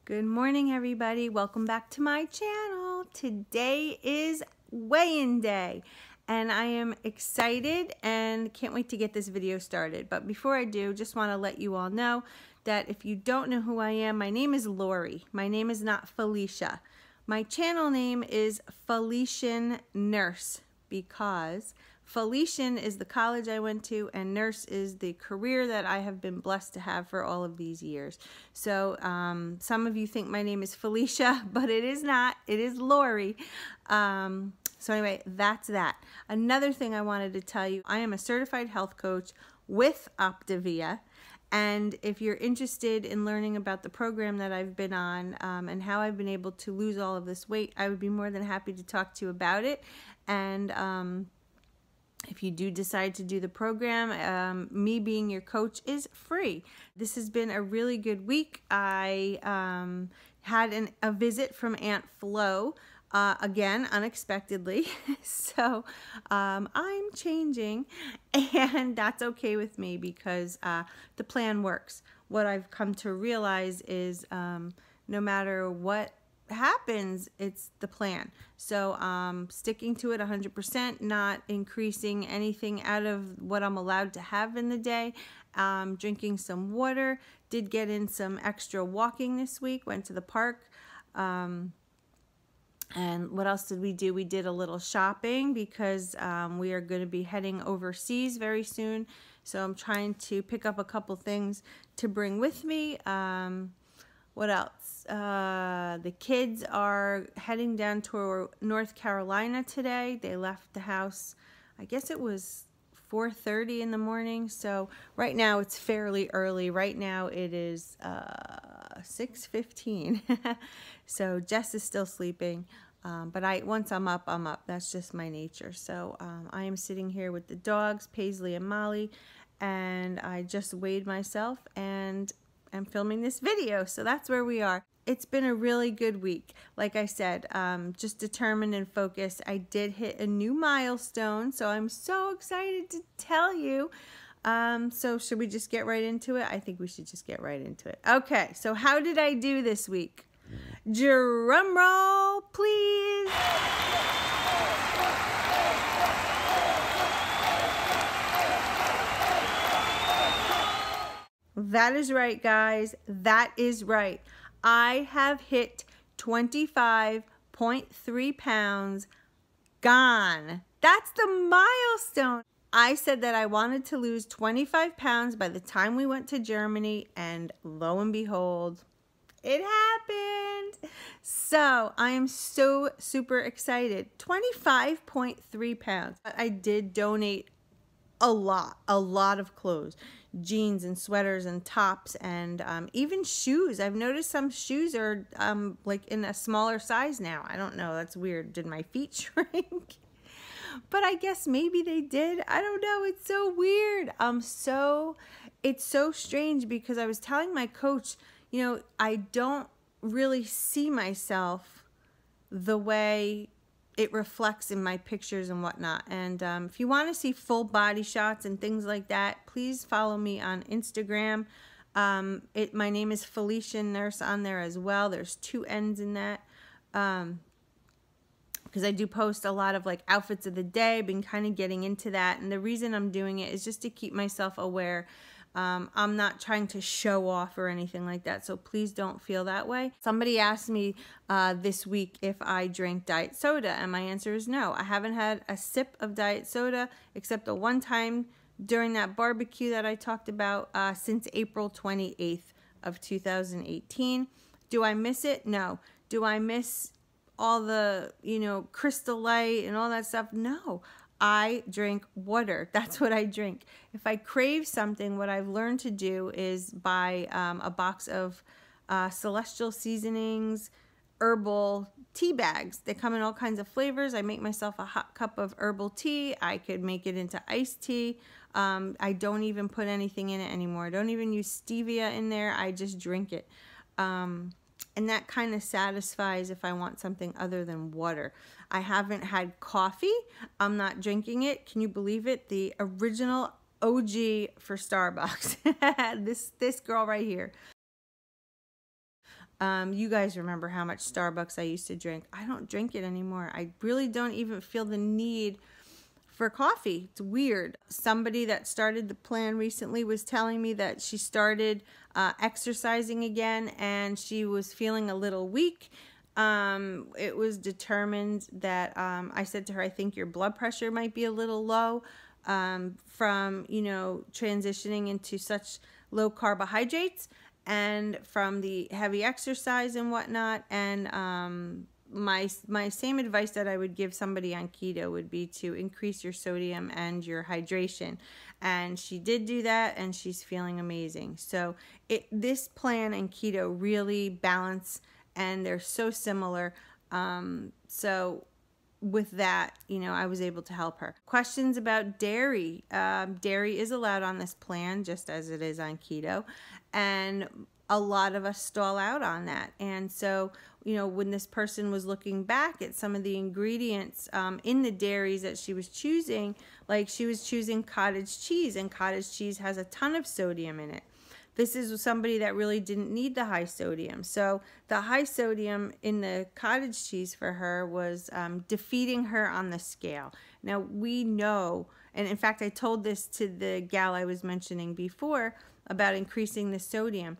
Good morning, everybody. Welcome back to my channel. Today is weigh-in day and I am excited and can't wait to get this video started. But before I do, just want to let you all know that if you don't know who I am, my name is Lori. My name is not Felicia. My channel name is Feliciannurse because Felician is the college I went to and nurse is the career that I have been blessed to have for all of these years. So some of you think my name is Felicia, but it is not. It is Lori. So anyway, that's that. Another thing I wanted to tell you, I am a certified health coach with Optavia. And if you're interested in learning about the program that I've been on and how I've been able to lose all of this weight, I would be more than happy to talk to you about it. And if you do decide to do the program, me being your coach is free. This has been a really good week. I had a visit from Aunt Flo, again, unexpectedly. So I'm changing, and that's okay with me because the plan works. What I've come to realize is no matter what happens, it's the plan. So sticking to it 100%, not increasing anything out of what I'm allowed to have in the day, drinking some water, did get in some extra walking this week, went to the park, and what else did we do? We did a little shopping because we are going to be heading overseas very soon, so I'm trying to pick up a couple things to bring with me. What else? The kids are heading down to North Carolina today. They left the house, I guess it was 4:30 in the morning. So right now it's fairly early. Right now it is 6:15. So Jess is still sleeping. But once I'm up, I'm up. That's just my nature. So I am sitting here with the dogs, Paisley and Molly, and I just weighed myself and I'm filming this video, so that's where we are. It's been a really good week. Like I said, just determined and focused. I did hit a new milestone, so I'm so excited to tell you. So should we just get right into it? I think we should just get right into it. Okay, so how did I do this week? Drum roll, please. That is right, guys. That is right. I have hit 25.3 pounds gone. That's the milestone. I said that I wanted to lose 25 pounds by the time we went to Germany, and lo and behold, it happened. So I am so super excited. 25.3 pounds. I did donate a lot of clothes, jeans and sweaters and tops, and even shoes. I've noticed some shoes are like in a smaller size now. I don't know, that's weird. Did my feet shrink? But I guess maybe they did. I don't know, it's so weird. It's so strange because I was telling my coach, you know, I don't really see myself the way it reflects in my pictures and whatnot. And if you want to see full body shots and things like that, please follow me on Instagram. My name is Feliciannurse on there as well. There's 2 N's in that. Because I do post a lot of like outfits of the day. I've been kind of getting into that. And the reason I'm doing it is just to keep myself aware. I'm not trying to show off or anything like that, so please don't feel that way. Somebody asked me this week if I drink diet soda, and my answer is no. I haven't had a sip of diet soda except the one time during that barbecue that I talked about since April 28th of 2018. Do I miss it? No. Do I miss all the, you know, Crystal Light and all that stuff? No. I drink water. That's what I drink. If I crave something, what I've learned to do is buy a box of Celestial Seasonings herbal tea bags. They come in all kinds of flavors. I make myself a hot cup of herbal tea. I could make it into iced tea. I don't even put anything in it anymore. I don't even use stevia in there. I just drink it. And that kind of satisfies if I want something other than water. I haven't had coffee. I'm not drinking it. Can you believe it? The original OG for Starbucks. this girl right here. You guys remember how much Starbucks I used to drink. I don't drink it anymore. I really don't even feel the need for coffee. It's weird. Somebody that started the plan recently was telling me that she started exercising again and she was feeling a little weak. It was determined that I said to her, I think your blood pressure might be a little low from, you know, transitioning into such low carbohydrates and from the heavy exercise and whatnot. And my same advice that I would give somebody on keto would be to increase your sodium and your hydration. And she did do that, and she's feeling amazing. So this plan and keto really balance, and they're so similar. So with that, you know, I was able to help her. Questions about dairy. Dairy is allowed on this plan, just as it is on keto. And a lot of us stall out on that. And so, you know, when this person was looking back at some of the ingredients in the dairies that she was choosing, like she was choosing cottage cheese, and cottage cheese has a ton of sodium in it. This is somebody that really didn't need the high sodium. So the high sodium in the cottage cheese for her was defeating her on the scale. Now we know, and in fact I told this to the gal I was mentioning before about increasing the sodium.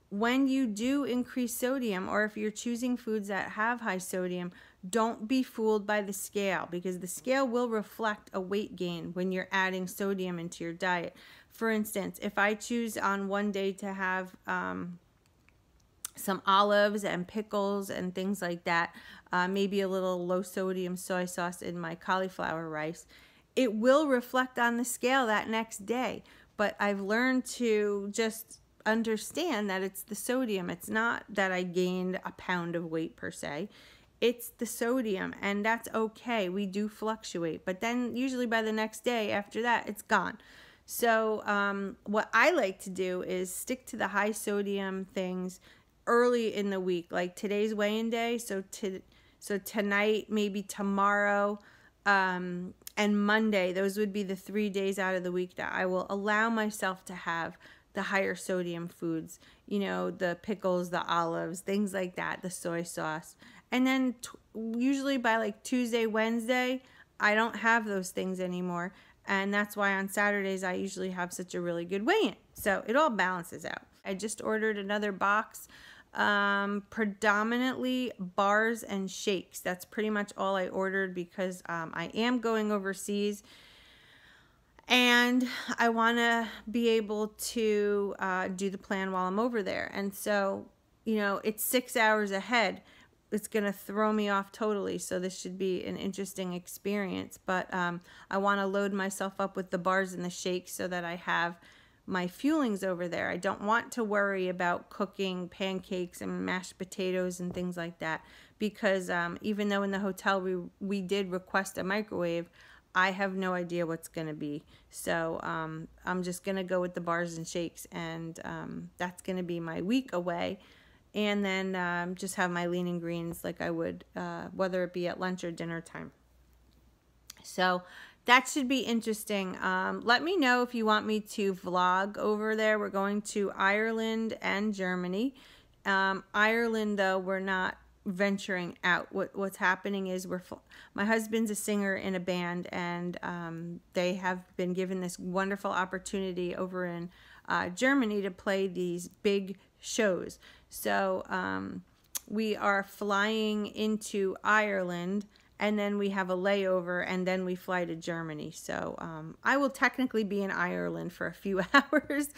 When you do increase sodium, or if you're choosing foods that have high sodium, don't be fooled by the scale, because the scale will reflect a weight gain when you're adding sodium into your diet. For instance, if I choose on one day to have some olives and pickles and things like that, maybe a little low sodium soy sauce in my cauliflower rice, it will reflect on the scale that next day. But I've learned to just understand that it's the sodium. It's not that I gained a pound of weight per se. It's the sodium, and that's okay. We do fluctuate, but then usually by the next day after that, it's gone. So what I like to do is stick to the high sodium things early in the week. Like today's weigh-in day, so tonight, maybe tomorrow, and Monday. Those would be the 3 days out of the week that I will allow myself to have the higher sodium foods, you know, the pickles, the olives, things like that, the soy sauce. And then usually by like Tuesday, Wednesday, I don't have those things anymore. And that's why on Saturdays, I usually have such a really good weigh-in. So it all balances out. I just ordered another box, predominantly bars and shakes. That's pretty much all I ordered because I am going overseas. And I want to be able to do the plan while I'm over there. And so, you know, it's 6 hours ahead. It's going to throw me off totally. So this should be an interesting experience. But I want to load myself up with the bars and the shakes so that I have my fuelings over there. I don't want to worry about cooking pancakes and mashed potatoes and things like that. Because even though in the hotel we did request a microwave, I have no idea what's going to be. So I'm just going to go with the bars and shakes, and that's going to be my week away. And then just have my lean and greens like I would, whether it be at lunch or dinner time. So that should be interesting. Let me know if you want me to vlog over there. We're going to Ireland and Germany. Ireland, though, we're not venturing out. What's happening is my husband's a singer in a band, and they have been given this wonderful opportunity over in Germany to play these big shows. So we are flying into Ireland, and then we have a layover, and then we fly to Germany. So I will technically be in Ireland for a few hours,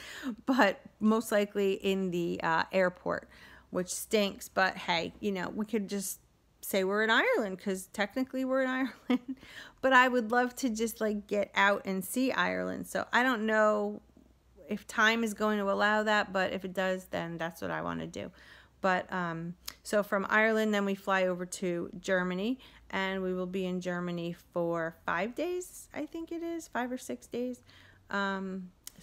but most likely in the airport, which stinks. But hey, you know, we could just say we're in Ireland because technically we're in Ireland. But I would love to just like get out and see Ireland. So I don't know if time is going to allow that, but if it does, then that's what I want to do. But so from Ireland, then we fly over to Germany, and we will be in Germany for 5 days, I think it is, 5 or 6 days.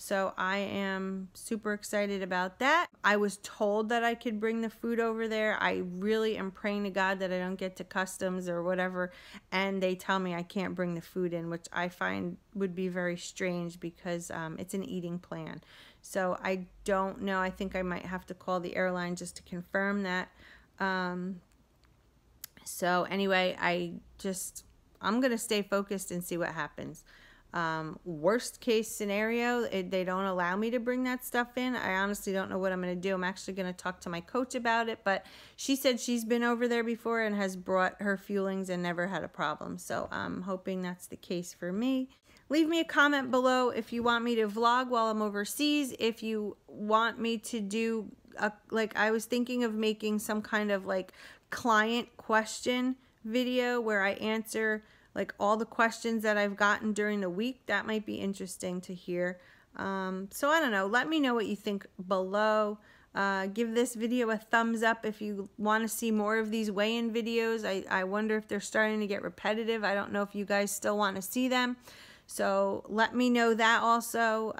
So I am super excited about that. I was told that I could bring the food over there. I really am praying to God that I don't get to customs or whatever, and they tell me I can't bring the food in, which I find would be very strange because it's an eating plan. So I don't know. I think I might have to call the airline just to confirm that. So anyway, I'm going to stay focused and see what happens. Worst case scenario, they don't allow me to bring that stuff in. I honestly don't know what I'm going to do. I'm actually going to talk to my coach about it, but she said she's been over there before and has brought her fuelings and never had a problem. So I'm hoping that's the case for me. Leave me a comment below if you want me to vlog while I'm overseas. If you want me to do like, I was thinking of making some kind of like client question video where I answer like all the questions that I've gotten during the week. That might be interesting to hear. So I don't know. Let me know what you think below. Give this video a thumbs up if you want to see more of these weigh-in videos. I wonder if they're starting to get repetitive. I don't know if you guys still want to see them. So let me know that also.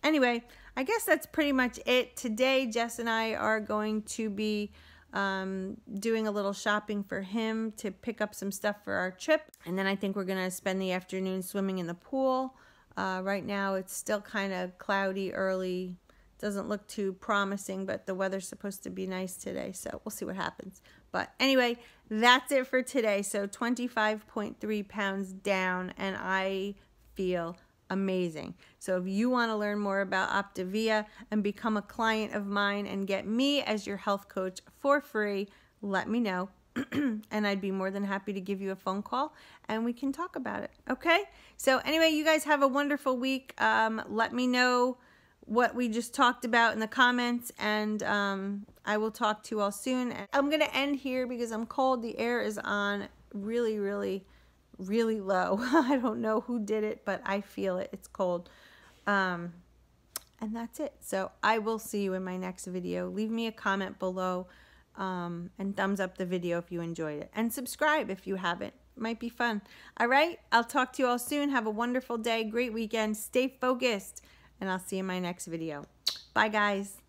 Anyway, I guess that's pretty much it. Today, Jess and I are going to be doing a little shopping for him to pick up some stuff for our trip. And then I think we're going to spend the afternoon swimming in the pool. Right now, it's still kind of cloudy early. Doesn't look too promising, but the weather's supposed to be nice today, so we'll see what happens. But anyway, that's it for today. So 25.3 pounds down, and I feel amazing. So if you want to learn more about Optavia and become a client of mine and get me as your health coach for free, let me know. And I'd be more than happy to give you a phone call and we can talk about it. Okay? So anyway, you guys have a wonderful week. Let me know what we just talked about in the comments, and I will talk to you all soon. I'm going to end here because I'm cold. The air is on really, really, really low. I don't know who did it, but I feel it. It's cold. And that's it. So I will see you in my next video. Leave me a comment below and thumbs up the video if you enjoyed it. And subscribe if you haven't. Might be fun. All right? I'll talk to you all soon. Have a wonderful day. Great weekend. Stay focused. And I'll see you in my next video. Bye, guys.